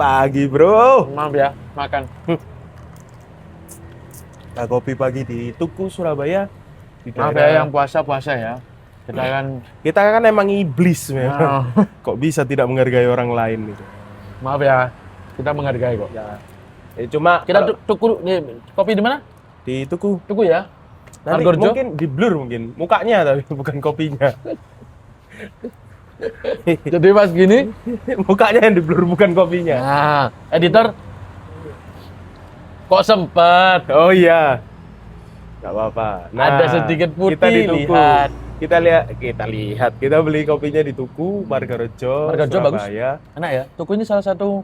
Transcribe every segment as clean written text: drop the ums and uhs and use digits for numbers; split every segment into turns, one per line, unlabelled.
pagi, bro.
Maaf ya, makan.
Nah, kopi pagi di Tuku Surabaya. Di
Maaf ya
daerah-
yang puasa-puasa ya.
Kita kan emang iblis memang.
Oh,
Kok bisa tidak menghargai orang lain gitu.
maaf ya, kita menghargai kok.
Ya. Cuma
Kita
kalau
tuku kopi di mana?
di Tuku
Tuku ya.
nanti
Margorjo?
mungkin di blur mungkin mukanya tapi bukan kopinya.
Jadi pas gini,
Mukanya yang di blur bukan kopinya.
nah, editor kok sempet
Oh iya. Gak apa-apa.
ada sedikit putih,
kita di Tuku.
lihat.
Kita beli kopinya di Tuku Margorjo,
Margorjo bagus.
Surabaya.
Enak ya. Tuku ini salah satu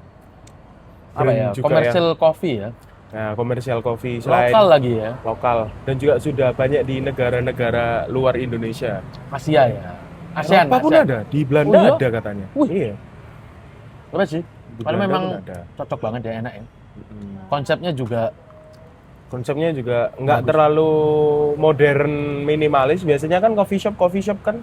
apa
Brand
ya?
juga
Komersial coffee ya.
Nah, komersial coffee selain
Lokal lagi ya.
lokal dan juga sudah banyak di negara-negara luar Indonesia.
Asia ya. ASEAN.
Eropa pun
ASEAN.
ada, di Belanda
Oh iya?
ada katanya.
Wih.
Iya.
Keren sih.
Di
Karena
Belanda
memang
pun ada.
cocok banget ya, enak ya. Konsepnya juga
Konsepnya juga nggak terlalu modern minimalis. Biasanya kan coffee shop kan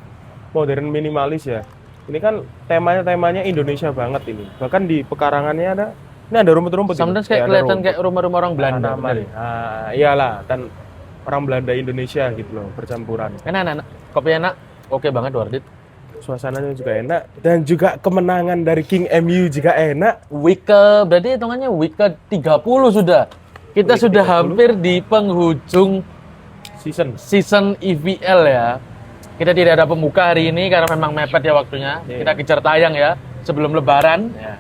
modern minimalis ya. Ini kan temanya Indonesia banget ini. Bahkan di pekarangannya ini ada rumput-rumput.
sometimes
ini.
kayak
Ada
kelihatan
rumput.
kayak rumah-rumah orang Belanda.
Tanaman.
bener ya?
Ah, iyalah, kan orang Belanda Indonesia gitu loh, bercampuran.
Enak. Kopi enak. Oke banget Wardit.
Suasananya juga enak dan juga kemenangan dari King MU juga enak.
Week berarti hitungannya week ke 30 sudah. Kita
Week
sudah
30.
hampir di penghujung season EVL ya. Kita tidak ada pembuka hari ini karena memang mepet ya waktunya.
Iya.
Kita kejar tayang ya sebelum lebaran.
Ya,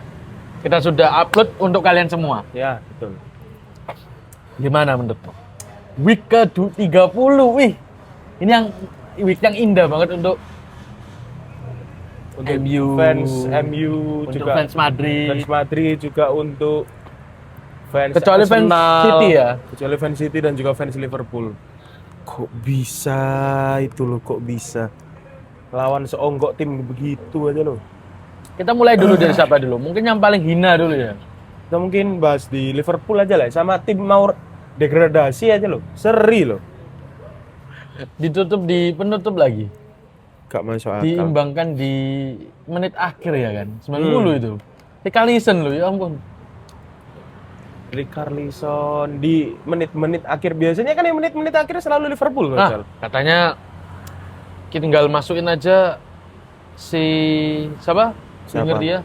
Kita sudah upload untuk kalian semua.
ya betul.
Gimana menurutmu? Week ke 30. Wih. Ini yang week yang indah banget untuk MU.
Fans MU
untuk
juga
fans Madrid.
fans Madrid juga untuk fans
Kecuali fans
Arsenal,
City ya.
kecuali fans City dan juga fans Liverpool. Kok bisa itu loh, kok bisa lawan seonggok tim begitu aja loh.
Kita mulai dulu dari siapa dulu? Mungkin yang paling hina dulu ya.
Kita mungkin bahas di Liverpool aja lah, sama tim mau degradasi aja loh, seri loh.
Ditutup di penutup lagi.
Gak masuk akal.
Diimbangkan di menit akhir ya kan. 90 itu. Richarlison loh, ya ampun.
Richarlison di menit-menit akhir, biasanya kan yang menit-menit akhir selalu Liverpool
Nah, katanya kita tinggal masukin aja si siapa?
Siapa?
Denger dia?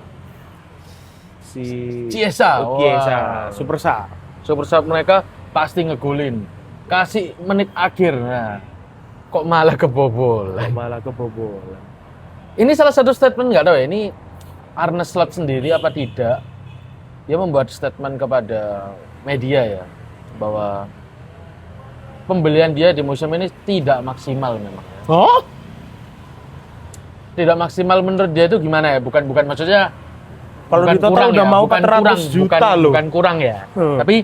si
Chiesa.
Oh, Chiesa,
Wah.
super sub.
Super sub mereka pasti ngegolin. Kasih menit akhir. Nah, kok malah kebobol.
Malah kebobolan.
Ini salah satu statement nggak tahu ya, ini Arne Slot sendiri apa tidak, dia membuat statement kepada media ya, bahwa pembelian dia di musim ini tidak maksimal memang.
Oh?
Tidak maksimal menurut dia itu gimana ya? Bukan maksudnya
Kalau
bukan
di total
kurang
udah
ya,
mau
bukan
400
kurang,
juta loh.
Bukan kurang ya. Tapi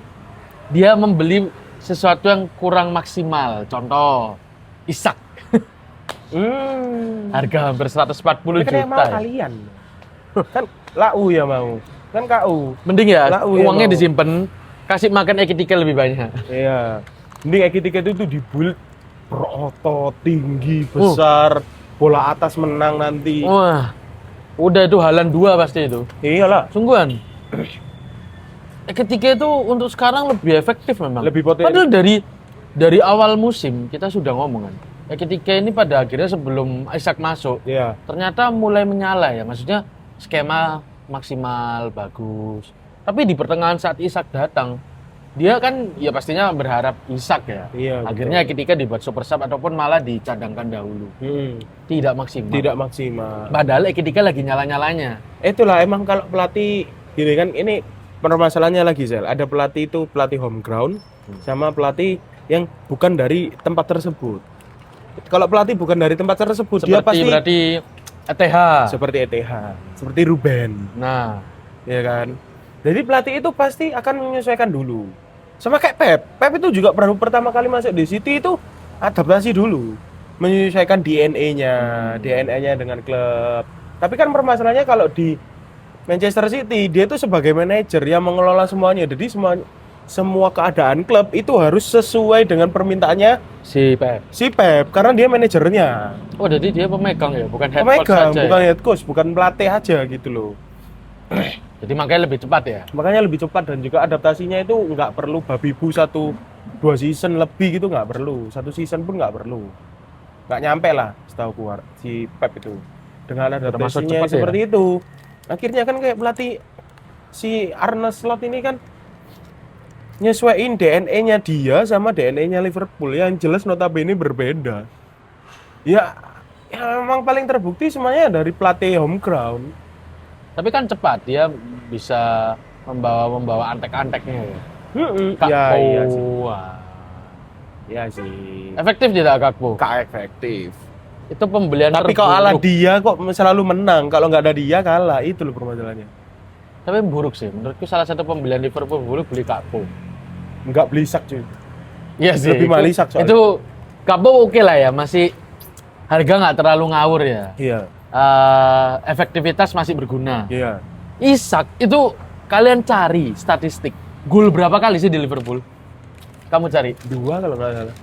dia membeli sesuatu yang kurang maksimal. Contoh, Isak. Harga hampir 140
Tapi kan yang
juta.
mau
Ya.
kalian. Kan lau ya mau. Kan KU.
Mending ya,
Lah, ya
uangnya
mau.
disimpan, kasih makan Ekitika lebih banyak.
Iya. Mending Ekitika itu dibuild berotot, tinggi, besar, bola atas menang nanti.
Wah, udah itu Halan 2 pasti itu.
Iyalah.
Sungguhan. Ekitika itu untuk sekarang lebih efektif memang.
Lebih potensi.
Padahal dari awal musim kita sudah ngomong kan. Ekitika ini pada akhirnya sebelum Isak masuk,
Iya.
ternyata mulai menyala ya. Maksudnya skema maksimal, bagus. Tapi di pertengahan saat Isak datang, dia kan ya pastinya berharap Isak ya.
Iya,
Akhirnya
betul.
ketika dibuat super sub ataupun malah dicadangkan dahulu. Tidak maksimal.
Tidak maksimal.
Padahal ketika lagi nyala-nyalanya.
Itulah emang kalau pelatih gini kan, ini permasalahannya lagi Zel. Ada pelatih itu pelatih home ground sama pelatih yang bukan dari tempat tersebut. Kalau pelatih bukan dari tempat tersebut, dia pasti
Berarti ETH.
seperti ETH, seperti Ruben,
Nah,
ya kan. Jadi pelatih itu pasti akan menyesuaikan dulu. Sama kayak Pep. Pep itu juga pertama kali masuk di City itu adaptasi dulu, menyesuaikan DNA-nya dengan klub. Tapi kan permasalahannya kalau di Manchester City, dia itu sebagai manajer yang mengelola semuanya. Jadi semua keadaan klub itu harus sesuai dengan permintaannya
si Pep.
si Pep, karena dia manajernya.
Oh, jadi dia pemegang ya, bukan head coach
Pemegang,
saja.
bukan
Ya?
head coach, bukan pelatih aja gitu loh.
Jadi makanya lebih cepat ya.
Makanya lebih cepat dan juga adaptasinya itu nggak perlu babi bu 1-2 season lebih gitu, nggak perlu. 1 season pun nggak perlu. Nggak nyampe lah setahu gua si Pep itu. Dengan
Termasuk
adaptasinya
cepat
seperti itu. Akhirnya kan kayak pelatih si Arne Slot ini kan nyesuaiin DNA-nya dia sama DNA-nya Liverpool yang jelas notabene berbeda. Ya memang paling terbukti semuanya dari pelatih home ground.
Tapi kan cepat, dia bisa membawa antek-anteknya ya.
Ya, iya sih.
Wah.
Iya sih.
Efektif tidak Gakpo?
Gak efektif.
Itu pembelian
Tapi kalau ala dia kok selalu menang. Kalau nggak ada dia kalah. Itu loh permasalahannya.
Tapi buruk sih. Menurutku salah satu pembelian Liverpool buruk beli Gakpo.
Nggak beli Isak cuy.
Iya sih.
Lebih mahal Isak soalnya.
Itu Gakpo oke lah ya, masih harga nggak terlalu ngawur ya.
Iya.
Efektivitas masih berguna.
Iya.
Isak itu kalian cari statistik. Gol berapa kali sih di Liverpool? Kamu cari.
2 kalau nggak salah.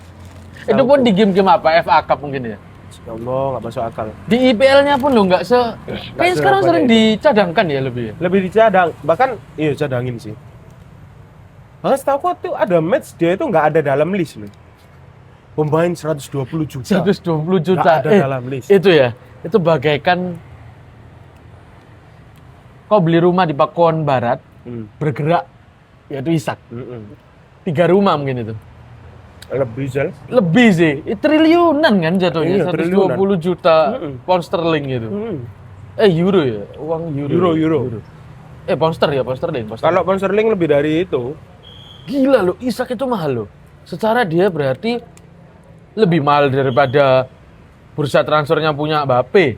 Itu pun di game-game apa? FA Cup mungkin ya.
Ya Allah, nggak masuk akal.
Di IPL-nya pun lo nggak kayak sekarang
sebanyak
sering
itu.
dicadangkan ya lebih.
Lebih dicadang. Bahkan iya cadangin sih. Bahkan setahu aku tuh ada match dia itu nggak ada dalam list loh. Pemain 120 juta.
120 juta.
Nggak ada dalam list.
Itu ya. Itu bagaikan kau beli rumah di Pakuan Barat, bergerak, yaitu Isak. 3 rumah mungkin itu.
Lebih Zal.
Lebih sih, triliunan kan jatuhnya,
Iya,
120 juta pound sterling gitu. Euro ya, uang
Euro.
Pound sterling. Pound sterling.
Kalau pound sterling lebih dari itu.
Gila loh, Isak itu mahal loh. Secara dia berarti lebih mahal daripada bursa transfernya punya Mbappe.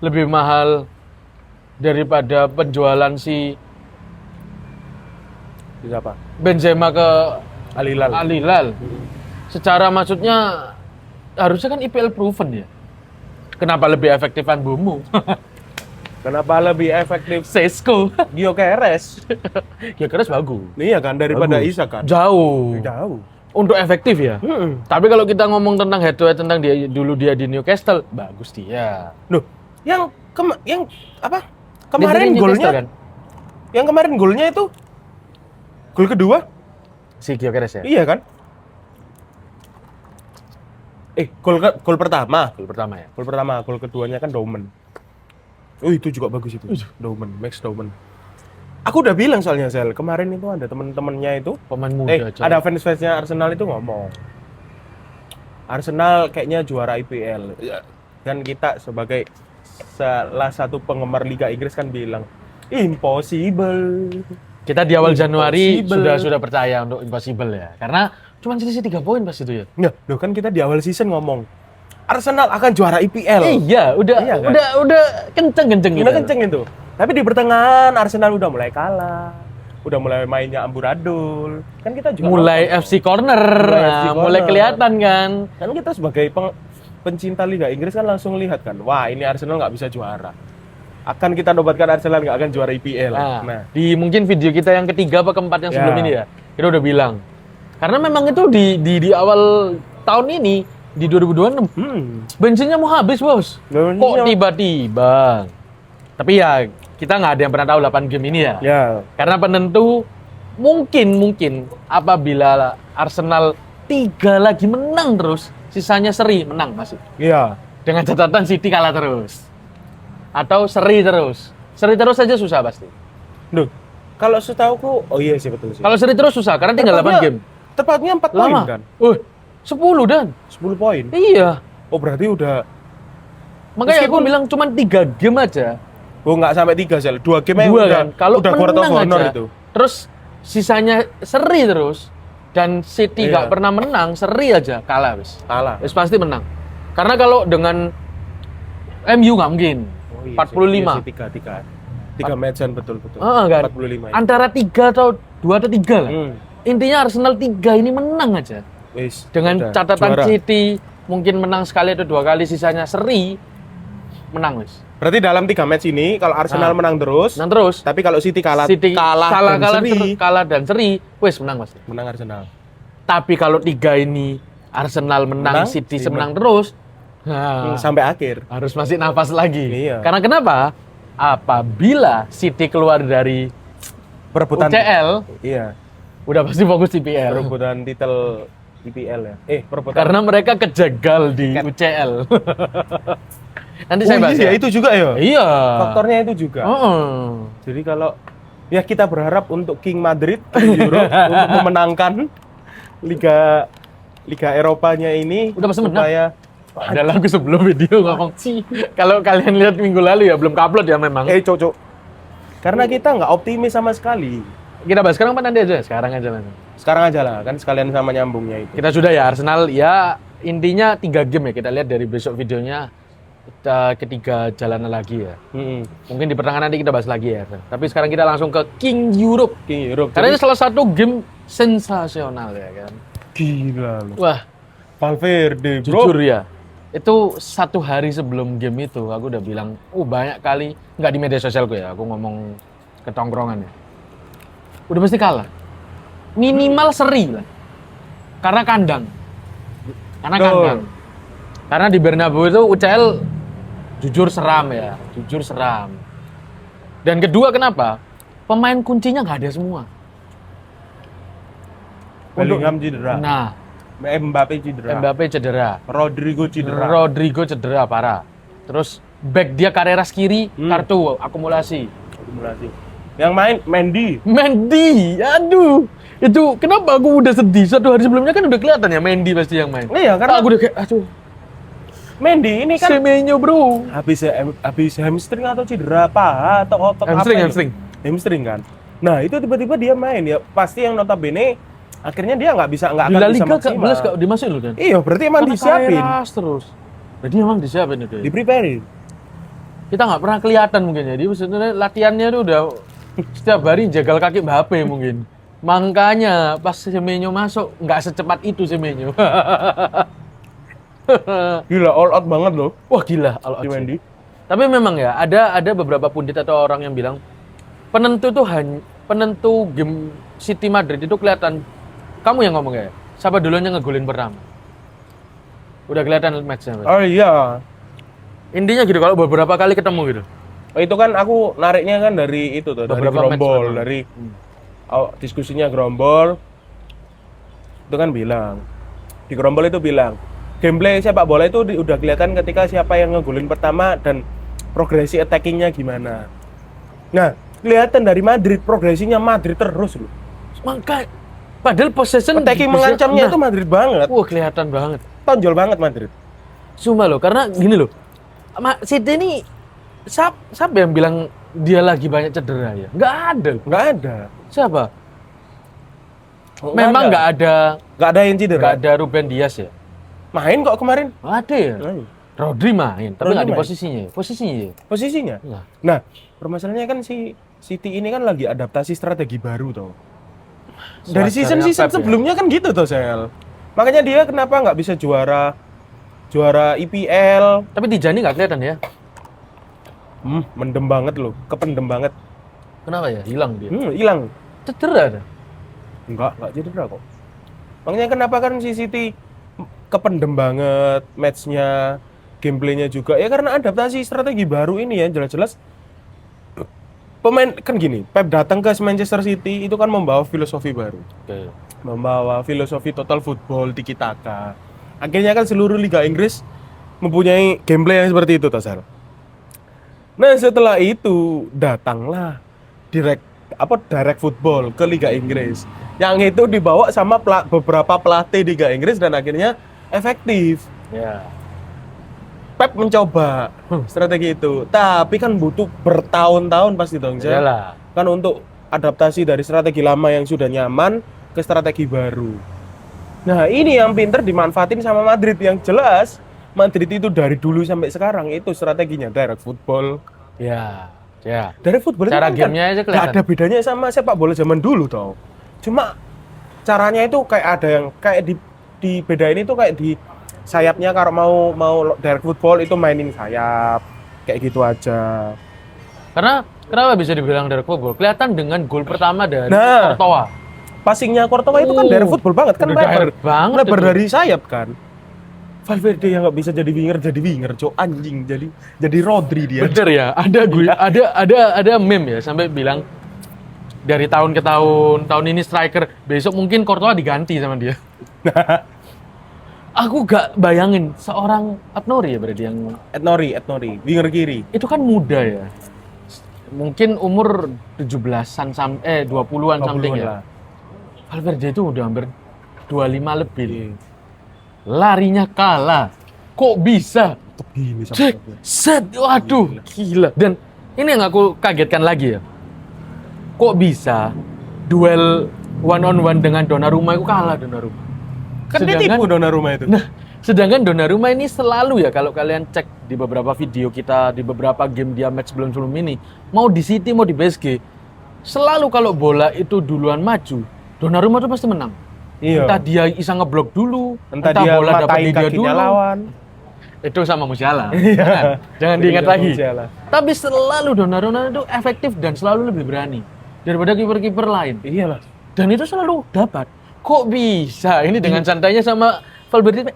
Lebih mahal daripada penjualan si
Siapa?
Benzema ke
Al Hilal.
Al Hilal. Secara maksudnya harusnya kan IPL proven ya. Kenapa lebih efektifan Bomu?
Kenapa lebih efektif
Sesko.
Gyökeres?
Gyökeres bagus.
Iya kan daripada
Bagus.
Isak kan.
Jauh.
Jauh.
Untuk efektif ya. Tapi kalau kita ngomong tentang head to head tentang dia dulu dia di Newcastle, bagus dia.
Loh, yang apa?
Dia
Kemarin
di Newcastle
golnya
kan?
Yang kemarin golnya itu gol kedua?
Si Gyökeres ya.
Iya kan? Gol pertama.
Gol pertama ya.
Gol pertama, gol keduanya kan Daumen. Oh, itu juga bagus itu. Max Daumen. Aku udah bilang soalnya Sel, kemarin itu ada temen-temennya itu
Pemain muda aja.
ada fans-fansnya Arsenal itu ngomong Arsenal kayaknya juara IPL. Dan kita sebagai salah satu penggemar Liga Inggris kan bilang impossible.
Kita di awal Januari
Impossible.
sudah percaya untuk impossible ya. Karena cuma selisih 3 poin pas itu ya.
Nah, loh kan kita di awal season ngomong Arsenal akan juara IPL.
Iya,
Iya kan?
udah kenceng-kenceng gitu.
Udah kenceng itu. Tapi di pertengahan Arsenal udah mulai kalah. Udah mulai mainnya amburadul. Kan kita juga
Mulai
nonton.
FC Corner,
Mulai FC
nah, mulai
Corner.
kelihatan kan.
Kan kita sebagai pencinta Liga Inggris kan langsung lihat kan, wah ini Arsenal nggak bisa juara. Akan kita nobatkan Arsenal nggak akan juara IPL.
Nah, di mungkin video kita yang ketiga apa keempat yang sebelum
Ya.
ini ya, kita udah bilang. Karena memang itu di awal tahun ini di 2026 bensinnya mau habis bos.
Bensinnya-
Kok tiba-tiba? Tapi ya kita nggak ada yang pernah tahu 8 game ini ya.
Ya,
Karena penentu mungkin apabila Arsenal 3 lagi menang terus, sisanya seri menang masih.
iya.
Dengan catatan City kalah terus. Atau seri terus. Seri terus saja susah pasti.
Duh, kalau setauku, oh iya sih betul sih.
Kalau seri terus susah karena tinggal 8 game.
Tepatnya 4 poin
Lama.
kan?
10 dan.
10 poin.
Iya.
Oh berarti udah,
Makanya aku
Meskipun-
bilang cuma 3 game aja.
oh nggak sampai 3 Sel, 2 game aja
2
udah,
kan. Kalau
udah quarter of
menang
honor
aja.
itu.
Terus sisanya seri terus. Dan City
Iya.
nggak pernah menang, seri aja kalah wis.
Kalah.
Wis pasti menang. Karena kalau dengan MU nggak mungkin.
Oh, iya
45.
Sih, 3 matchan betul.
Kan?
45.
Antara 3 atau 2 atau 3 lah.
Hmm.
Intinya Arsenal 3 ini menang aja.
Wis,
Dengan
udah,
catatan
juara.
City mungkin menang sekali atau 2 kali, sisanya seri, menang wis.
Berarti dalam 3 match ini kalau Arsenal
Nah.
menang terus,
Menang terus.
tapi kalau City kalah
City
dan
kalah dan seri, wis menang pasti.
menang Arsenal.
Tapi kalau 3 ini Arsenal menang,
Menang,
City
City
menang terus, nah,
Sampai akhir.
harus masih nafas lagi.
Iya.
Karena kenapa? apabila City keluar dari
Perebutan.
UCL,
Iya.
udah pasti fokus di IPL.
Perebutan titel IPL ya. Perebutan.
Karena mereka kejegal di UCL. Nanti saya bahas.
Iya, itu juga ya.
Iya.
Faktornya itu juga. Jadi kalau ya kita berharap untuk King Madrid King Europe untuk memenangkan Liga Eropanya ini
Udah pasti menang.
supaya
Ada lagu sebelum video ngomong sih. Kalau kalian lihat minggu lalu ya belum upload ya memang.
cocok. Karena kita nggak optimis sama sekali.
Kita bahas sekarang apa nanti aja? Sekarang aja lah.
Sekarang aja lah, kan sekalian sama nyambungnya itu.
Kita sudah ya Arsenal ya intinya 3 game ya kita lihat dari besok videonya ketiga jalanan lagi ya. Mungkin di pertengahan nanti kita bahas lagi ya. Tapi sekarang kita langsung ke King Europe.
King Europe.
Karena ini salah satu game sensasional ya kan.
Gila loh.
Wah,
Valverde, bro.
jujur ya. Itu 1 hari sebelum game itu aku udah bilang, banyak kali nggak di media sosialku ya, aku ngomong ke tongkrongan ya. Udah pasti kalah. Minimal seri lah. Karena kandang. Karena di Bernabeu itu UCL jujur seram ya, jujur seram. Dan kedua kenapa? Pemain kuncinya nggak ada semua.
Bellingham cedera.
Nah,
Mbappe cedera.
Mbappe cedera.
Rodrigo cedera.
Parah. Terus back dia Carreras kiri, kartu akumulasi.
Yang main
Mendy, aduh. Itu kenapa aku udah sedih? 1 hari sebelumnya kan udah kelihatan ya Mendy pasti yang main.
Iya, karena
aku udah kayak aduh.
Mendy ini kan
Semenyo, bro.
habis hamstring atau cedera paha atau otot hamstring kan. Nah, itu tiba-tiba dia main ya. Pasti yang notabene akhirnya dia nggak akan
di La
bisa
Liga
maksimal.
belas gak dimasukin loh kan.
Iya, berarti emang disiapin.
Terus. Berarti emang disiapin itu. Ya?
Di-preparein.
Kita nggak pernah kelihatan mungkin ya. Dia sebenarnya latihannya tuh udah setiap hari jagal kaki Mbappe mungkin. Makanya pas Semenyo masuk nggak secepat itu Semenyo.
Gila, all out banget loh.
Wah gila, all out
Si
sih.
Mendy.
Tapi memang ya ada beberapa pundit atau orang yang bilang penentu game City Madrid itu kelihatan. Kamu yang ngomong ya. Siapa duluan yang ngegolin pertama? Udah kelihatan match-nya.
Oh iya.
Intinya gitu kalau beberapa kali ketemu gitu.
Itu kan aku nariknya kan dari itu tuh, dari
Beberapa match
Grombol,
memang.
dari diskusinya Grombol. Itu kan bilang. Di Grombol itu bilang, gameplay sepak bola itu udah kelihatan ketika siapa yang ngegolin pertama dan progresi attackingnya gimana. Nah, kelihatan dari Madrid, progresinya Madrid terus loh.
Maka padahal possession
Attacking mengancamnya itu Madrid banget.
Wah, kelihatan banget.
Tonjol banget Madrid.
Sumpah loh, karena gini loh. City ini siapa yang bilang dia lagi banyak cedera ya? Nggak ada.
Nggak ada.
Siapa? Memang nggak ada
yang cedera.
nggak ada Ruben Dias ya?
Main kok kemarin.
Ada ya?
Main.
Rodri main, tapi
Rodri
nggak di
main.
posisinya.
Posisinya.
Nah,
Nah, permasalahannya kan si City ini kan lagi adaptasi strategi baru toh. Dari
Sewajarnya
season
Pep ya?
sebelumnya kan gitu toh, Sel. Makanya dia kenapa nggak bisa juara IPL?
tapi Tijani nggak kelihatan ya?
Mendem banget loh, kependem banget.
Kenapa ya? Hilang dia.
Hilang.
Cedera dah.
Enggak cedera kok. Makanya kenapa kan si City kependem banget matchnya, gameplaynya juga. Ya karena adaptasi strategi baru ini ya, jelas-jelas pemain kan gini, Pep datang ke Manchester City itu kan membawa filosofi baru.
Oke.
Membawa filosofi total football, tiki taka. Akhirnya kan seluruh Liga Inggris mempunyai gameplay yang seperti itu, Tosel. Nah, setelah itu datanglah direct football ke Liga Inggris. Yang itu dibawa sama beberapa pelatih Liga Inggris dan akhirnya efektif.
Ya.
Pep mencoba strategi itu, tapi kan butuh bertahun-tahun pasti dong, Sel.
Iyalah.
Kan untuk adaptasi dari strategi lama yang sudah nyaman ke strategi baru. Nah, ini yang pinter dimanfaatin sama Madrid. Yang jelas Madrid itu dari dulu sampai sekarang itu strateginya direct football.
Ya. Ya.
Direct football
Cara
itu kan
gamenya aja
nggak
kelihatan.
ada bedanya sama sepak bola zaman dulu tau. Cuma caranya itu kayak ada yang kayak dibedain itu kayak di sayapnya kalau mau direct football itu mainin sayap kayak gitu aja.
Karena kenapa bisa dibilang direct football? Kelihatan dengan gol pertama dari
Nah.
Courtois.
Passingnya Courtois itu kan direct football banget kan,
Udah direct banget
lebar
itu.
dari sayap kan. Valverde yang nggak bisa jadi winger, cok, anjing, jadi Rodri dia.
Bener ya, ada meme ya sampai bilang dari tahun ke tahun ini striker, besok mungkin Courtois diganti sama dia. Aku gak bayangin seorang Adnori ya berarti yang
Etnori, winger kiri.
itu kan muda ya. Mungkin umur 20-an 20-an something ya.
lah.
Valverde itu udah hampir 25 lebih. Larinya kalah. Kok bisa?
Gini
Cek, set, waduh, gila. Dan ini yang aku kagetkan lagi ya. Kok bisa duel one on one dengan Donnarumma itu kalah Donnarumma?
Kan dia tipu Donnarumma itu.
Nah, sedangkan Donnarumma ini selalu ya kalau kalian cek di beberapa video kita, di beberapa game dia match sebelum ini, mau di City mau di PSG, selalu kalau bola itu duluan maju, Donnarumma tuh pasti menang.
Iya.
Entah dia bisa ngeblok dulu,
Entah dia
bola dapat
matain
di dia
kakinya
dulu.
lawan.
Itu sama Musiala.
Iya.
Jangan diingat
Iya,
lagi.
Musiala.
Tapi selalu Donnarumma itu efektif dan selalu lebih berani daripada kiper-kiper lain.
Iyalah.
Dan itu selalu dapat. Kok bisa? Ini dengan santainya sama Valverde.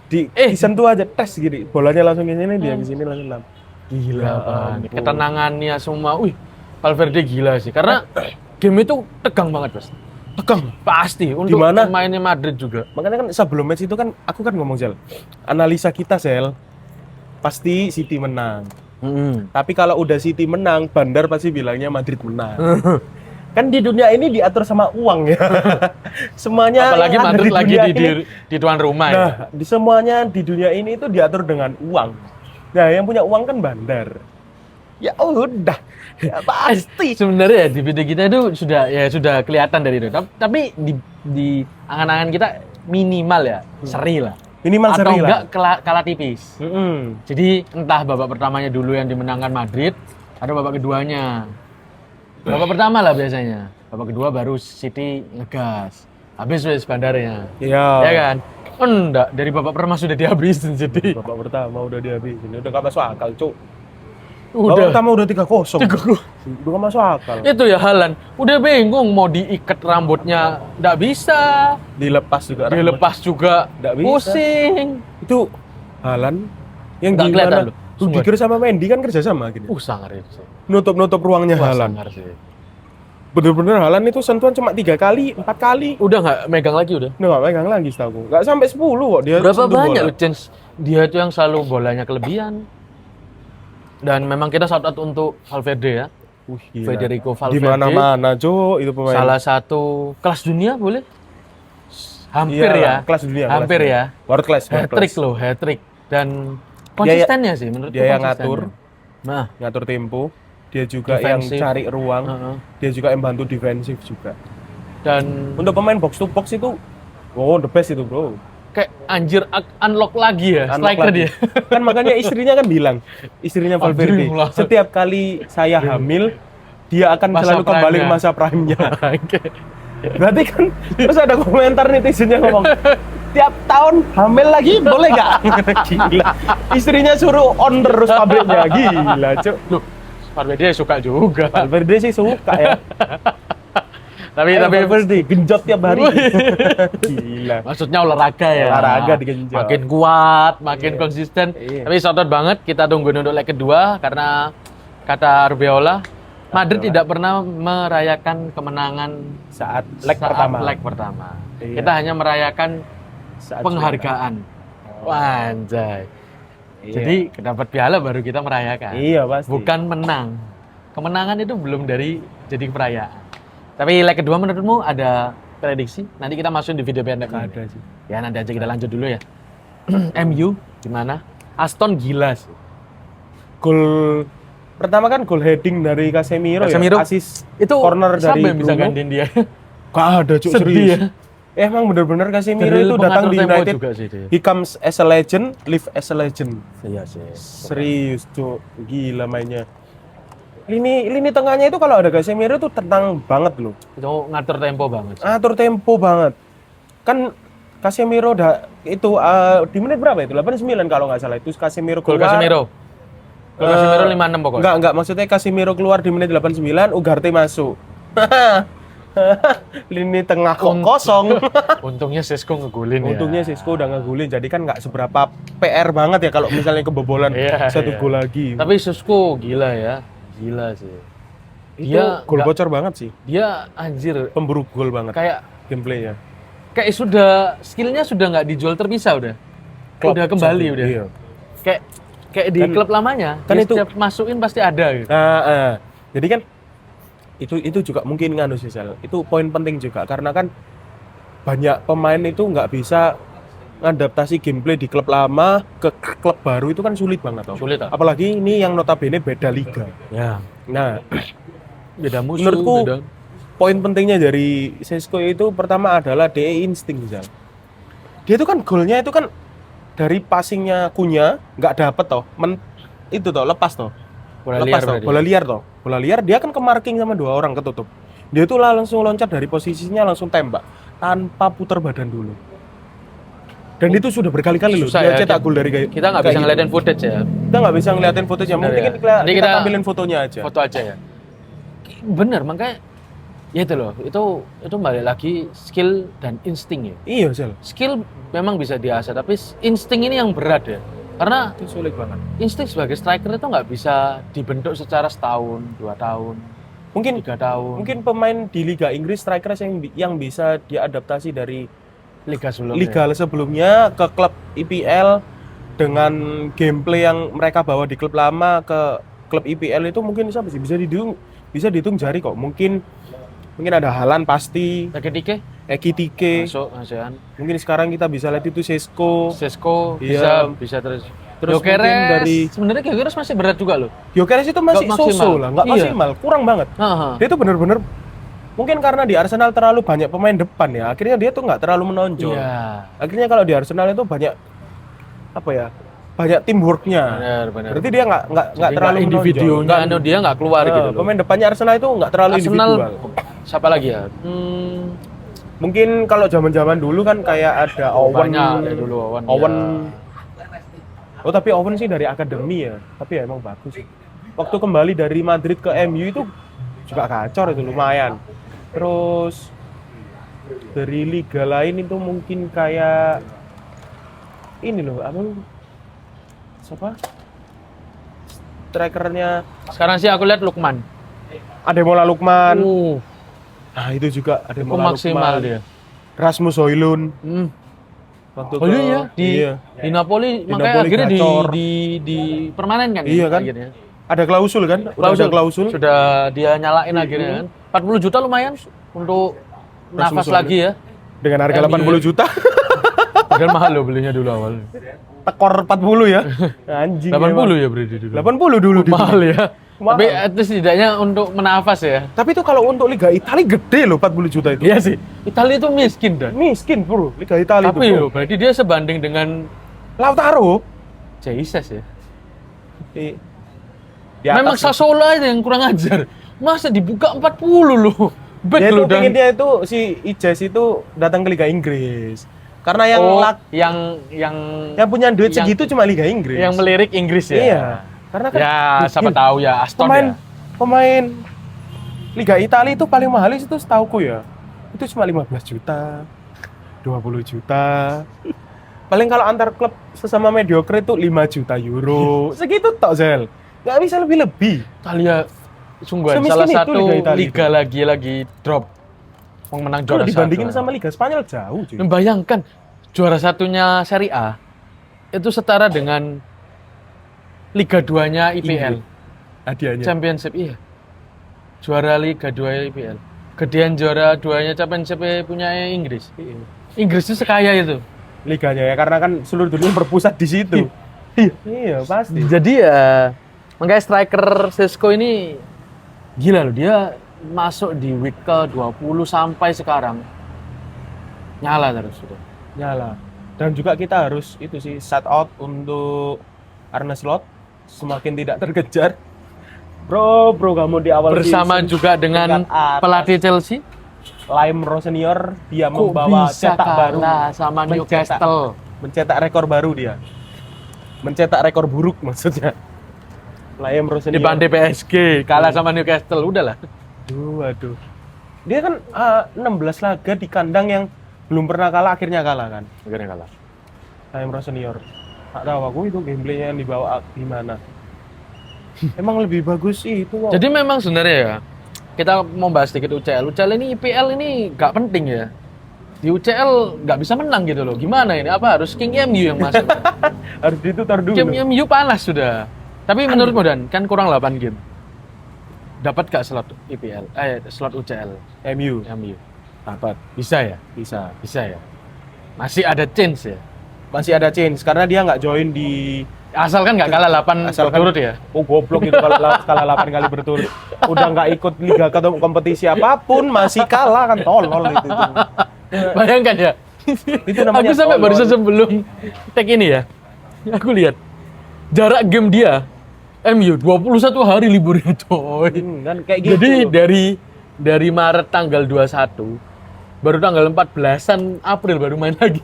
Disentuh aja tes gini, bolanya langsung ke sini, dia ke sini langsung lam.
Gila,
Ya
Pak.
ampun.
Ketenangannya semua. Wih, Valverde gila sih. Karena game itu tegang banget, Mas.
Tegang.
Pasti. Untuk
Gimana?
pemainnya Madrid juga.
Makanya kan sebelum match itu kan aku kan ngomong Sel, analisa kita Sel, pasti City menang. Tapi kalau udah City menang, Bandar pasti bilangnya Madrid menang. Kan di dunia ini diatur sama uang ya. Semuanya
Apalagi
yang ada
Madrid lagi
dunia
di
ini-
di tuan rumah ya.
Nah, di semuanya di dunia ini itu diatur dengan uang. Nah, yang punya uang kan Bandar. Ya udah, ya pasti.
Sebenarnya ya di video kita itu sudah kelihatan dari itu. Tapi di angan-angan kita minimal ya seri lah.
Minimal
Atau
seri lah.
enggak kalah tipis. Jadi entah babak pertamanya dulu yang dimenangkan Madrid atau babak keduanya. Babak pertama lah biasanya. Babak kedua baru City ngegas. Habis wes bandarnya.
Iya.
Ya kan? Enggak, dari babak pertama sudah dihabisin jadi.
Babak pertama udah dihabisin. Udah gak masuk akal, Cuk. Babak
Udah.
pertama udah 3-0. Udah gak masuk akal.
Itu ya Halan. Udah bingung mau diikat rambutnya enggak bisa.
Dilepas juga.
Dilepas juga
Nggak bisa.
pusing.
Itu Halan yang
Nggak kelihatan
gimana?
loh. Sumpah.
Rudiger sama Mendy kan kerja sama gini.
Sangar itu.
Nutup ruangnya
Wah,
Halan.
sangar sih.
Bener-bener Halan itu sentuhan cuma 3 kali, 4 kali.
Udah nggak megang lagi udah.
Udah gak megang lagi setahu. Gak sampai 10 kok dia.
Berapa
sentuh
banyak
bola.
loh chance dia itu yang selalu bolanya kelebihan. Dan memang kita shout out untuk Valverde ya.
Gila.
Federico Valverde.
Di mana-mana, Cuk, itu pemain.
Salah satu kelas dunia boleh? Hampir
Iya,
ya.
kelas dunia.
Hampir
kelas
ya.
dunia. World class.
Hat-trick loh, hat-trick. Dan
Dia-
konsistennya sih menurutku
Dia yang
konsistennya.
ngatur,
Nah,
ngatur tempo. Dia juga
Defensif.
yang cari ruang.
heeh.
Dia juga yang bantu defensif juga.
Dan
Untuk pemain box to box itu, wow, the best itu, bro.
kayak anjir unlock lagi ya
Unlock
striker
lagi.
dia.
Kan makanya istrinya kan bilang, istrinya Valverde,
Alhamdulillah.
setiap kali saya hamil, dia akan
Masa
selalu kembali ke
prime-nya.
masa prime-nya.
Oke.
Berarti kan terus ada komentar netizennya ngomong, tiap tahun hamil lagi boleh nggak? Gila. Istrinya suruh on terus pabriknya. Gila, Cuk.
Loh, Valverde suka juga.
Valverde sih suka ya.
Tapi
Valverde genjot tiap hari. Gila.
maksudnya olahraga ya.
Olahraga digenjot.
Makin kuat, makin
Iya.
konsisten.
Iya.
Tapi shout out banget kita tunggu untuk leg kedua karena kata Arbeola, Madrid tidak pernah merayakan kemenangan
Saat leg
saat
pertama.
leg pertama.
Iya.
Kita hanya merayakan
Saat
penghargaan.
Oh.
Wah, anjay.
Iya.
Jadi dapat piala baru kita merayakan.
Iya pasti.
Bukan menang. Kemenangan itu belum dari jadi perayaan. Tapi leg kedua menurutmu ada prediksi? Nanti kita masukin di video pendek.
Nggak ada sih.
Ya nanti aja kita lanjut dulu ya. MU gimana? Aston gila sih.
Gol pertama kan gol heading dari Casemiro,
Casemiro.
ya. Asis
Itu
corner
siapa
dari
yang bisa
Bruno.
gantiin dia?
Gak ada, Cuk,
Sedih
serius.
ya.
Emang bener-bener Casemiro
Dari
itu datang
pengatur
di
tempo
United.
juga sih dia.
He comes as a legend, live as a legend.
Iya sih.
Serius, Cuk. Gila mainnya. Lini tengahnya itu kalau ada Casemiro itu tenang banget loh.
Itu ngatur tempo banget. sih.
Atur tempo banget. Kan Casemiro udah itu di menit berapa itu? 89 kalau nggak salah. Itu Casemiro
Gol
keluar.
Casemiro. Gol Casemiro 56 pokoknya.
Enggak, maksudnya Casemiro keluar di menit 89, Ugarte masuk. Lini tengah kok kosong.
Untungnya Sesko ngegolin ya.
Untungnya Sesko udah ngegolin, jadi kan nggak seberapa PR banget ya kalau misalnya kebobolan
Iya,
satu
iya.
gol lagi.
Tapi Sesko gila ya. Gila sih.
itu
Dia
gol
nggak-
bocor banget sih,
Dia anjir
pemburu gol banget
kayak
gameplaynya.
sudah skillnya sudah nggak dijual terpisah udah.
Klub
Udah kembali
satu,
udah.
iya.
Kayak di
Kan-
klub lamanya.
kan
dia
itu-
setiap masukin pasti ada gitu.
Jadi kan itu juga mungkin nganu sih Sel. Itu poin penting juga karena kan banyak pemain itu nggak bisa ngadaptasi gameplay di klub lama ke klub baru, itu kan sulit banget toh.
Sulit ah.
Apalagi ini yang notabene beda liga.
Ya.
Nah,
Beda musuh.
menurutku
beda-
poin pentingnya dari Sesko itu pertama adalah DE insting Zal. Dia itu kan golnya itu kan dari passingnya Kunya nggak dapet toh, itu toh lepas toh.
bola
Lepas
liar
toh,
berarti.
bola liar toh. Bola liar dia kan ke marking sama 2 orang ketutup. Dia tuh langsung loncat dari posisinya langsung tembak tanpa putar badan dulu. Dan itu sudah berkali-kali loh
Susah
dia
ya,
cetak gol dari kayak
Kita nggak
kayak
bisa
gitu.
ngeliatin footage ya.
Kita nggak bisa ngeliatin fotonya.
Bener
Mungkin
ya.
kita,
Nanti
kita
kita
tampilin fotonya aja.
Foto aja ya. Bener, makanya ya itu loh. Itu balik lagi skill dan insting ya.
Iya, Sel.
Skill memang bisa diasah, tapi insting ini yang berat ya. Karena
Itu sulit banget.
insting sebagai striker itu nggak bisa dibentuk secara setahun, 2 tahun,
Mungkin
3 tahun.
mungkin pemain di Liga Inggris striker yang bisa diadaptasi dari
liga sebelumnya.
liga sebelumnya ke klub IPL dengan gameplay yang mereka bawa di klub lama ke klub IPL itu mungkin siapa sih bisa dihitung jari kok. Mungkin ada Haaland pasti,
Ekitike
Ekitike.
masuk ASEAN.
Mungkin sekarang kita bisa lihat itu Sesko.
Sesko
Iya.
bisa terus.
Terus
Gyökeres
mungkin dari
sebenarnya Gyökeres masih berat juga loh.
Gyökeres itu masih
Nggak maksimal.
so-so lah, nggak
Iya.
maksimal, kurang banget.
Heeh.
Dia tuh bener-bener mungkin karena di Arsenal terlalu banyak pemain depan ya, akhirnya dia tuh nggak terlalu menonjol.
Iya.
Akhirnya kalau di Arsenal itu banyak apa ya? Banyak teamworknya.
Benar.
Berarti dia nggak
Jadi
terlalu
nggak individunya
menonjol.
dia nggak keluar
Nah,
gitu loh.
pemain depannya Arsenal itu nggak terlalu
Arsenal
individual.
siapa lagi ya?
Mungkin kalau zaman-zaman dulu kan kayak ada Owen,
Banyak ya dulu Owen.
Owen.
Ya.
Oh tapi Owen sih dari akademi ya, tapi ya emang bagus sih. Waktu kembali dari Madrid ke MU itu juga kacor itu lumayan. Terus dari liga lain itu mungkin kayak ini loh, apa? Siapa? Strikernya
Sekarang sih aku lihat Lukman.
Ademola Lukman.
Uh,
Nah itu juga
itu
Ademola
maksimal
Lukman.
dia.
Rasmus Højlund.
Hmm.
Waktu
Oh iya,
iya.
di Napoli
Di
makanya
Napoli
akhirnya
gacor.
di permanenkan
Iya kan?
akhirnya.
Ada klausul kan? Udah ada klausul.
Sudah dia nyalain akhirnya kan. 40 juta lumayan untuk nafas
Højlund.
lagi ya.
Dengan harga
MU.
80 juta.
Padahal mahal loh belinya dulu awal.
Tekor 40 ya. Anjing.
80 ya berarti dulu.
80 dulu di
Mahal ya.
Mahal.
Tapi at least setidaknya untuk menafas ya.
Tapi itu kalau untuk Liga Italia gede loh 40 juta itu.
Iya sih. Italia itu miskin dah.
Miskin bro, Liga Italia
Tapi
itu.
loh, berarti dia sebanding dengan
Lautaro.
Jesus ya.
Di atas
Memang
loh.
Sassuolo aja yang kurang ajar. Masa dibuka 40 loh. Bet
Dia
loh
tuh
dan
pengen dia itu si Ijes itu datang ke Liga Inggris. Karena yang yang punya duit
yang-
segitu cuma Liga Inggris.
yang melirik Inggris ya.
Iya. Karena kan
Ya, siapa tahu ya Aston
pemain
ya.
Liga Italia itu paling mahal itu setauku ya. Itu cuma 15 juta, 20 juta. Paling kalau antar klub sesama mediocre itu 5 juta euro. Segitu tok, Zel. Nggak bisa lebih-lebih.
Italia sungguh
Semiskin
salah
itu
satu
Liga Italia
liga lagi drop. Mau menang
Kalau
juara
dibandingin
satu.
sama Liga Spanyol jauh, cuy.
Bayangkan juara satunya Serie A itu setara dengan Liga 2-nya IPL.
Hadiahnya.
Championship iya. Juara Liga 2 IPL. Gedean juara 2-nya Championship punya Inggris. Inggris itu sekaya itu.
Liganya ya karena kan seluruh dunia berpusat di situ. Iya, pasti.
Jadi ya makanya striker Sesko ini gila loh, dia masuk di week ke-20 sampai sekarang nyala terus sudah.
Nyala. Dan juga kita harus itu sih shout out untuk Arne Slot, semakin tidak terkejar. Bro, kamu di awal
Bersama
season
juga dengan
tingkat atas.
pelatih Chelsea
Lime Rose Senior, dia
kok
membawa
bisa
cetak baru,
kalah sama Newcastle.
mencetak rekor baru dia. Mencetak rekor buruk maksudnya. Lime Rose
Di
Senior.
Bande PSG kalah sama Newcastle, udahlah.
Waduh. Dia kan 16 laga di kandang yang belum pernah kalah, akhirnya kalah kan.
Akhirnya kalah.
Pro senior. Tak tahu aku itu gameplaynya yang dibawa gimana. Emang lebih bagus sih itu kok.
Jadi memang sebenarnya ya, kita mau bahas sedikit UCL. UCL ini IPL ini nggak penting ya. Di UCL nggak bisa menang gitu loh. Gimana ini? Apa harus King MU yang masuk?
Harus ditutor dulu.
Game MU panas sudah. Tapi menurutmu Dan, kan kurang 8 game. Dapat gak slot IPL? Slot UCL
MU
MU.
dapat,
Bisa ya?
bisa.
Bisa ya. Masih ada chance ya.
Masih ada chance karena dia nggak join di
Asalkan nggak kalah 8
Asalkan-
berturut ya.
oh goblok itu kalau kalah 8 kali berturut. Udah nggak ikut liga atau kompetisi apapun masih kalah kan tolol itu.
Bayangkan ya.
Itu namanya
Aku sampai
tolol.
barusan sebelum tag ini ya. Aku lihat jarak game dia MU 21 hari liburnya coy.
Kan kayak gitu.
Jadi dari Maret tanggal 21 baru tanggal 14-an April baru main lagi.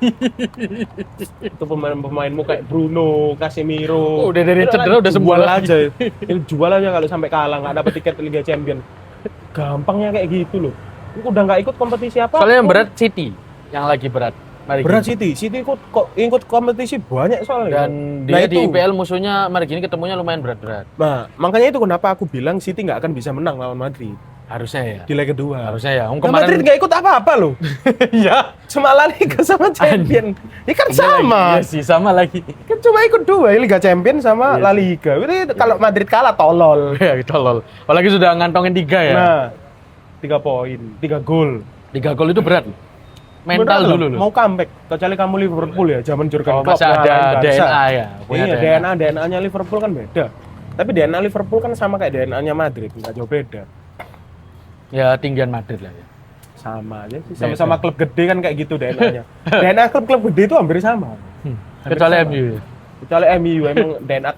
itu pemain-pemainmu kayak Bruno, Casemiro.
Udah dari cedera udah sembuh
jual
lagi.
aja. Ini jual aja kalau sampai kalah nggak dapat tiket Liga Champion. Gampangnya kayak gitu loh. Udah nggak ikut kompetisi apa?
Soalnya yang berat City, yang lagi berat. Mari
berat
gini.
City ikut kompetisi banyak soalnya.
Dan
Nah,
dia di
itu.
IPL musuhnya mari gini ketemunya lumayan berat-berat.
Nah, makanya itu kenapa aku bilang City nggak akan bisa menang lawan Madrid
Harusnya ya.
di leg kedua.
Harusnya ya.
Nah, Madrid nggak ikut apa-apa loh.
Iya.
Cuma La Liga sama Champion. Ini kan sama.
Iya sih, sama lagi.
Kan cuma ikut dua, Liga Champion sama
Iya
La Liga. Ini kalau Madrid kalah tolol.
Ya, tolol. Apalagi sudah ngantongin 3 ya.
Nah, 3 poin, 3 gol.
3 gol itu berat loh. Mental
Beneran
dulu
loh,
loh.
mau comeback. Kecuali kamu Liverpool ya, zaman Jurgen
Oh,
Klopp
masih ada
ngalahin Barca.
DNA ya. Punya
Iya, DNA-nya Liverpool kan beda. Tapi DNA Liverpool kan sama kayak DNA-nya Madrid, nggak jauh beda.
Ya tinggian Madrid lah ya.
Sama aja sih,
Beda.
sama-sama klub gede kan kayak gitu DNA-nya. DNA klub-klub gede itu hampir sama.
Kecuali
sama.
MU. Ya.
Kecuali MU emang DNA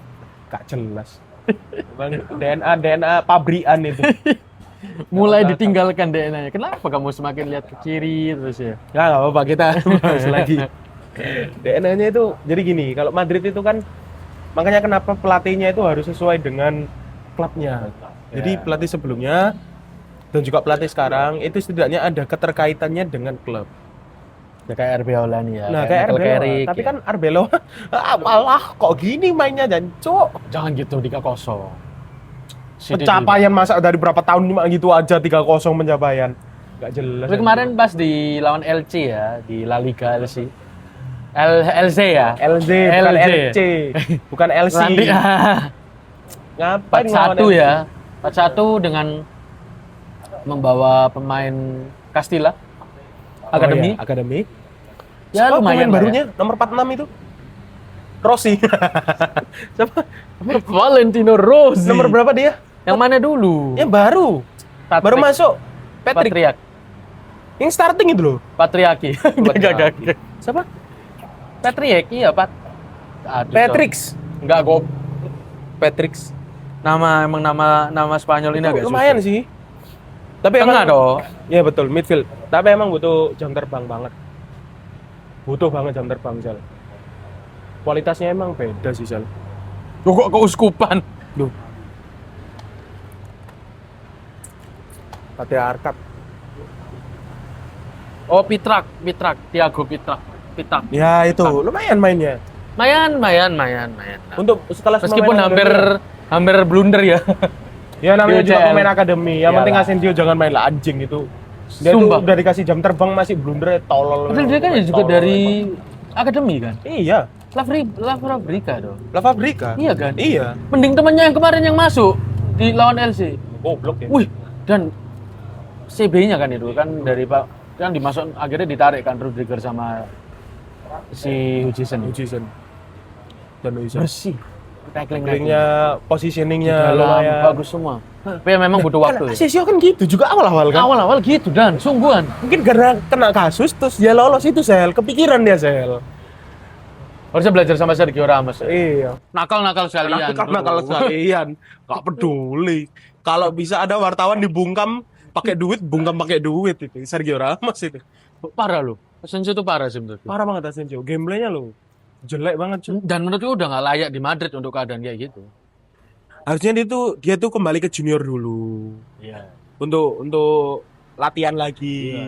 gak jelas. Emang DNA pabrikan itu.
Mulai ditinggalkan DNA-nya. Kenapa kamu semakin lihat ke kiri terus ya?
Ya nggak apa-apa kita bahas lagi. DNA-nya itu jadi gini, kalau Madrid itu kan makanya kenapa pelatihnya itu harus sesuai dengan klubnya. Jadi
Ya.
pelatih sebelumnya dan juga pelatih sekarang itu setidaknya ada keterkaitannya dengan klub.
Ya kayak RB Holland ya.
Nah, kayak
Michael
Arbeloa.
Carrick,
Tapi
ya.
kan Arbeloa malah kok gini mainnya jancuk.
Jangan gitu 3-0. City
Pencapaian masa dari berapa tahun cuma gitu aja 3-0 pencapaian. Enggak jelas.
Tapi kemarin pas di lawan LC ya, di La Liga LC. LC ya.
LZ bukan
LJ.
LC. Bukan LC.
Nanti
Ngapain
4-1 ya. 4-1 dengan membawa pemain Castilla Academy.
Akademi.
Ya
Siapa
lumayan
pemain
lah
barunya nomor 46 itu. Rossi. Siapa?
ya. Valentino Rossi.
Nomor berapa dia?
Yang mana dulu?
Ya baru.
Patrick.
Baru masuk. Patrick.
Patriak.
Yang starting itu loh.
Patriaki. Gak.
Siapa?
Patriak, iya Pat. Aduh,
Patricks.
sorry. Enggak kok.
Patricks.
Nama Spanyol ini agak
Lumayan
susah.
sih. Tapi
Tengah
emang
dong.
Iya betul, midfield. Tapi emang butuh jam terbang banget. Butuh banget jam terbang, Sal. Kualitasnya emang beda sih, Sal.
Kok keuskupan?
Duh. Patriarkat.
Oh, Thiago Pitrak.
Ya itu, lumayan mainnya.
Mayan.
Untuk sekelas
Meskipun
pemain
hampir blunder ya.
ya namanya
di
juga
UCL.
pemain akademi. Yang penting
Iyalah.
Asensio jangan main lah anjing itu. Dia
Sumpah.
tuh udah dikasih jam terbang masih blunder tolol.
Padahal dia kan ya juga
Tolol.
dari akademi kan.
Iya,
La Fabrica dong.
La Fabrica.
Iya kan?
Iya.
Mending temannya yang kemarin yang masuk di lawan LC.
Goblok ya.
Wih, dan CB-nya kan itu kan dari Pak kan dimasuk akhirnya ditarik kan Rudiger sama si Hutchison.
Dan Luisan.
Bersih. Tackling
Tacklingnya, positioningnya
dalam
lumayan.
bagus semua. Tapi ya memang butuh waktu.
Kan
Ya.
Asensio kan gitu juga awal-awal kan.
Awal-awal gitu dan sungguhan.
Mungkin karena kena kasus terus dia lolos itu Sel, kepikiran dia Sel.
Harusnya belajar sama Sergio Ramos. Ya.
Iya.
Nakal-nakal sekalian.
Karena kalau sekalian nggak peduli. Kalau bisa ada wartawan dibungkam pakai duit, bungkam pakai duit itu. Sergio Ramos itu.
Parah loh. Asensio tuh parah sih menurutku.
Parah banget Asensio. Gameplaynya lo jelek banget cuy.
Dan menurutku udah nggak layak di Madrid untuk keadaan kayak gitu.
Harusnya dia tuh kembali ke junior dulu.
Iya.
Untuk latihan lagi.
Iya.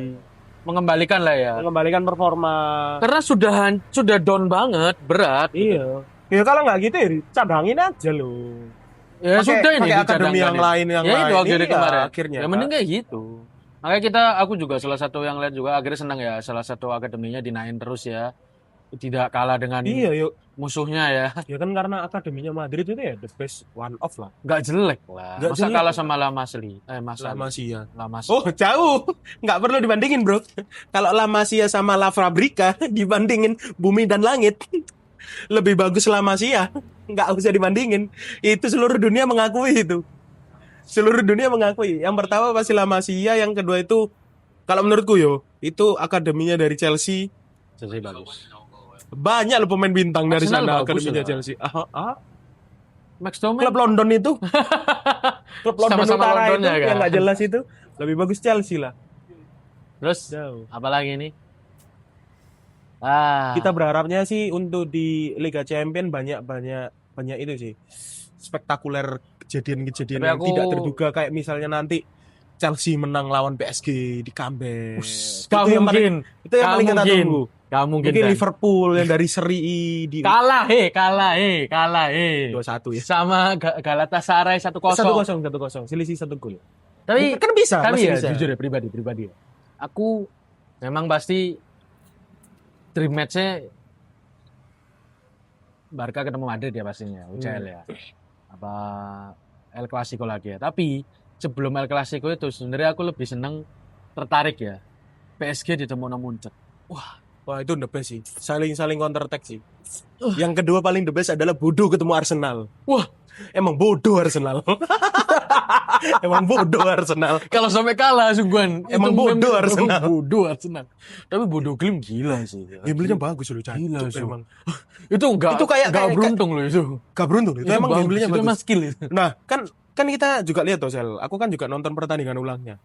Mengembalikan lah ya.
Mengembalikan performa.
Karena sudah down banget, berat.
Iya. Ya kalau nggak gitu ya cadangin aja loh.
Ya sudah ini
pakai akademi
dicadangkan
yang
ya.
lain
Ya itu akhirnya
Iya,
kemarin.
akhirnya.
Ya mending kayak gitu. Makanya aku juga salah satu yang lihat juga akhirnya senang ya, salah satu akademinya dinaik terus ya. Tidak kalah dengan
Iya, yuk.
musuhnya ya.
Ya kan karena akademinya Madrid itu ya the best one of lah.
Nggak jelek lah.
Nggak
Masa
jelek.
kalah sama La
Masia.
Masia.
Oh, jauh. Nggak perlu dibandingin, Bro. Kalau La Masia sama La Fabrica dibandingin bumi dan langit, lebih bagus La Masia. Nggak usah dibandingin. Itu seluruh dunia mengakui itu. Seluruh dunia mengakui. Yang pertama pasti La Masia, yang kedua itu kalau menurutku itu akademinya dari Chelsea.
Jadi bagus.
Banyak loh pemain bintang dari
Arsenal
sana
bagus
akademinya
lah.
Chelsea.
Max Domi.
Klub London itu. Klub London
Sama-sama
Utara itu
Londonnya, kan?
yang nggak jelas itu lebih bagus Chelsea lah.
Terus
Jauh.
apalagi nih?
Kita berharapnya sih untuk di Liga Champion banyak itu sih spektakuler kejadian-kejadian
Tapi
yang
aku-
tidak terduga kayak misalnya nanti Chelsea menang lawan PSG di comeback.
Gak
Itu yang paling-
mungkin.
itu yang paling kita tunggu.
Gak mungkin.
Mungkin
Dan.
Liverpool yang dari seri di
Kalah
2-1 ya.
sama Galatasaray 1-0.
1-0 selisih 1 gol.
Tapi
Kan bisa,
tapi
masih
ya
bisa.
jujur ya pribadi ya. Aku memang pasti dream match-nya Barca ketemu Madrid ya pastinya, UCL ya. Apa El Clasico lagi ya. Tapi sebelum El Clasico itu sebenarnya aku lebih seneng tertarik ya. PSG ditemu Munchen.
Wah, itu the best sih. Saling counter attack sih. Yang kedua paling the best adalah bodoh ketemu Arsenal.
Wah,
Emang bodoh Arsenal. Emang bodoh Arsenal.
kalau sampai kalah sungguhan
Emang bodoh Arsenal.
Bodoh Arsenal. Tapi bodoh Glim gila sih.
Gameplaynya bagus loh, Chan.
Gila,
Itu
Su.
emang.
Itu enggak
Itu kayak-
beruntung loh itu.
Gak beruntung. Itu emang
bagus,
gameplaynya
itu
bagus.
emang skill itu.
Nah, kan kita juga lihat tuh, Sel. Aku kan juga nonton pertandingan ulangnya.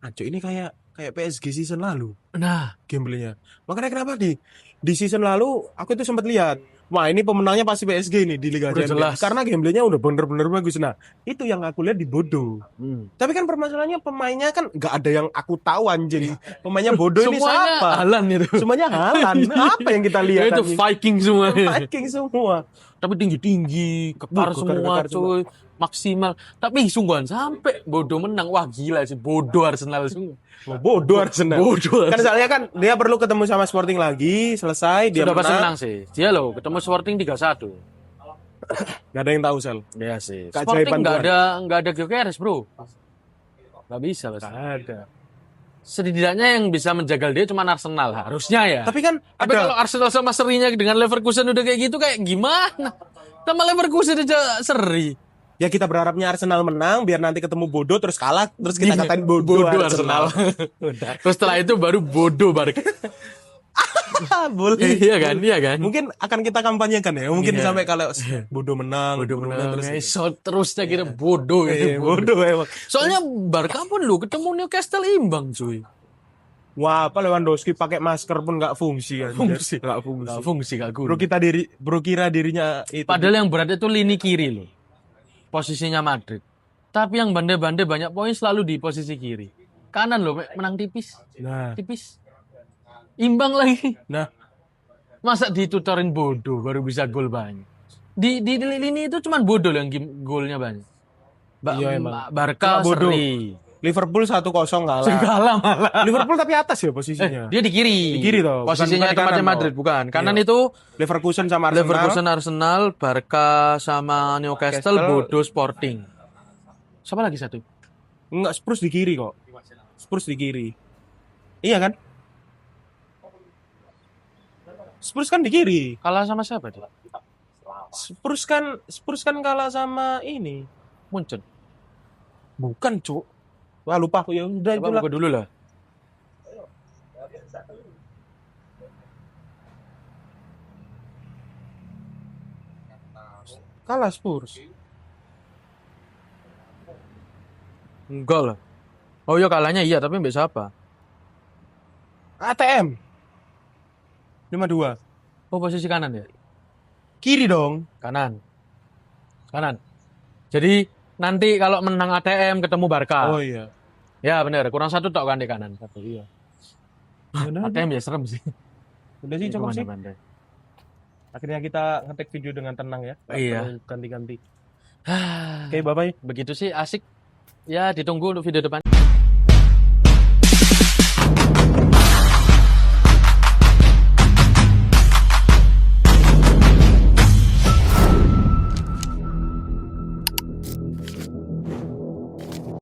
Anco ini kayak PSG season lalu
Nah,
gameplaynya. Makanya kenapa di season lalu aku itu sempat lihat, wah ini pemenangnya pasti PSG nih di Liga
Udah
Champions.
jelas.
Karena gameplaynya udah bener-bener bagus. Nah, itu yang aku lihat di Bodo. Tapi kan permasalahannya pemainnya kan nggak ada yang aku tahu anjing. Pemainnya Bodo ini
semuanya
siapa?
Halan itu.
Semuanya Halan. Apa yang kita lihat?
Itu
anjing?
Viking semua.
Viking semua.
Tapi tinggi-tinggi, kekar semua
Kekar
cuy, maksimal. Tapi sungguhan sampai Bodo menang. Wah gila sih, Bodo Arsenal sungguh.
Oh, bodoh Arsenal.
Bodoh
Kan soalnya kan dia perlu ketemu sama Sporting lagi, selesai dia
Sudah pasti
menang.
menang sih. Dia loh ketemu Sporting 3-1.
Gak ada yang tahu, Sel.
Iya sih.
Keajaiban
Sporting nggak
Tuhan.
ada Gyökeres bro. Nggak bisa pasti.
Gak ada.
Setidaknya yang bisa menjaga dia cuma Arsenal harusnya ya.
Tapi kan
Tapi kalau
ada
Arsenal sama serinya dengan Leverkusen udah kayak gitu kayak gimana? Sama Leverkusen aja seri.
ya kita berharapnya Arsenal menang biar nanti ketemu Bodo terus kalah terus kita katain bodoh
Bodoh
Arsenal.
Arsenal.
Udah.
Terus setelah itu baru bodoh Barca.
Boleh.
Iya kan?
Mungkin akan kita kampanyekan ya. Mungkin
Iya.
sampai kalau Bodo menang,
Bodoh menang
terus.
terusnya kira bodoh
Eh,
ya.
bodoh emang.
Soalnya Barca pun lu ketemu Newcastle imbang cuy.
Wah, apa Lewandowski pakai masker pun nggak fungsi kan?
Fungsi.
Nggak fungsi.
Nggak fungsi gak guna.
Bro kira dirinya itu.
Padahal yang berat itu lini kiri loh. Posisinya Madrid. Tapi yang bandai-bandai banyak poin selalu di posisi kiri. Kanan loh menang tipis.
Nah,
Tipis. Imbang lagi.
nah,
Masa ditutorin bodoh baru bisa gol banyak. Di lini itu cuman bodoh loh yang golnya banyak.
Iya, emang.
Barca
Cuma bodoh.
seri.
Liverpool 1-0 kalah.
Segala malah.
Liverpool tapi atas ya posisinya.
Dia di kiri.
Di kiri toh, bukan-
Posisinya
bukan di
tempatnya
kanan
Madrid
toh.
bukan. Kanan
Iya.
itu
Leverkusen sama Arsenal.
Leverkusen Arsenal, Barca sama Newcastle, Bodo Sporting. Siapa lagi satu?
Enggak, Spurs di kiri kok. Spurs di kiri. Iya kan? Spurs kan di kiri.
Kalah sama siapa dia?
Spurs kan kalah sama ini.
Munchen.
Bukan, Cuk. Wah, lupa aku ya. Udah
Coba
itulah.
buka dulu lah.
Kalah Spurs.
Enggak lah. Oh iya kalahnya iya, tapi mbak siapa?
ATM. 5-2.
Oh posisi kanan ya?
Kiri dong.
Kanan. Kanan. Jadi nanti kalau menang ATM ketemu Barca.
Oh iya.
Ya bener, kurang satu tok kan di kanan.
Satu, iya.
ATM ya serem sih.
Udah sih
Di
cukup sih.
kemana-mana.
Akhirnya kita ngetek video dengan tenang ya. Nggak
Iya.
perlu ganti-ganti. Oke, bye-bye.
Begitu sih asik. Ya ditunggu untuk video depan.